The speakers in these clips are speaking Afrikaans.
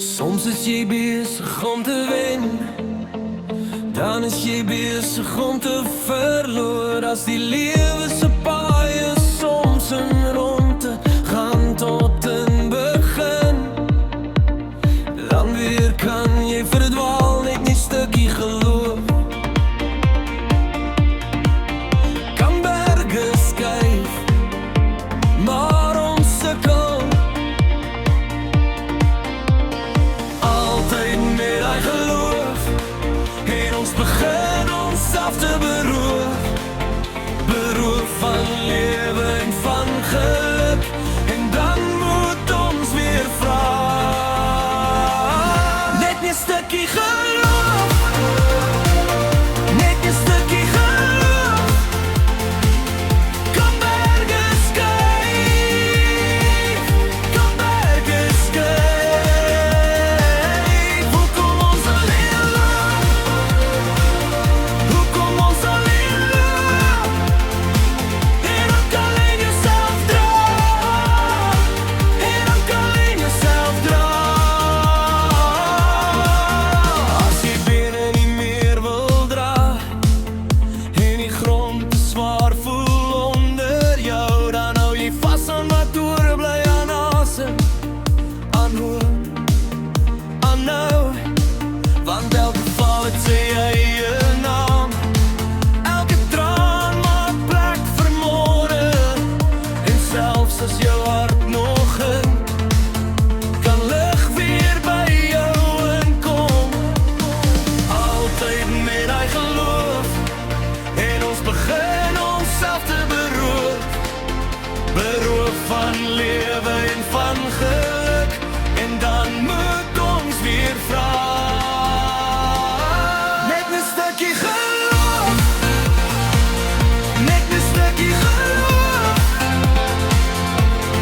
Soms is jy besig om te wen, dan is jy besig om te verloor. As die lewe se paai soms in ronde gaan tot in begin, dan weer kan jy verdwaal, net nie stukkie geloof. Kan berge skuif, maar ons sukkel altyd met daai geloof, en ons begin onsself te beroof. Beroof van lewe en van geluk, en dan moet ons weer vra, net nie stukkie geloof, net nie stukkie geloof. Kan berge skuif, kan berge skuif. Hoekom ons alleen loop, hoekom ons alleen loop, en ook alleen jouself dra, en ook alleen jouself dra. As jy bene nie meer wil dra, en die grond te zwaar voel onder jou, dan hou jy vas aan wat oorbly, aan asem, aan hoop, aan nou. Want elke val het sy eie naam, elke traan maak plek vir môre, en selfs as jou hart nog in, kan lig weer by jou inkom. Altyd met daai geloof, en ons begin onsself te beroof. Beroof van lewe en van geluk, en dan moet ons weer vra, net 'n stukkie geloof, net 'n stukkie geloof.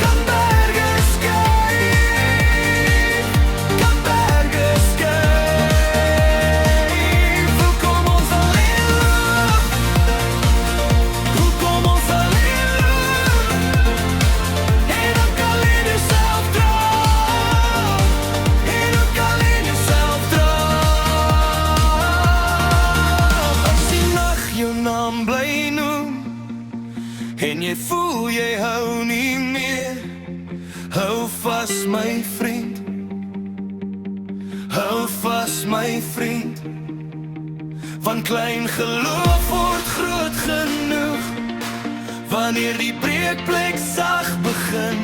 Kan berge skuif, kan berge skuif. Hoekom ons alleen loop, hoekom ons alleen loop, en ook alleen jouself dra, en ook alleen jouself dra. As die nag jou naam bly noem, en jy voel jy hou nie meer, hou vas my vriend, hou vas my vriend. Want klein geloof word groot genoeg, wanneer die breekplek sag begin.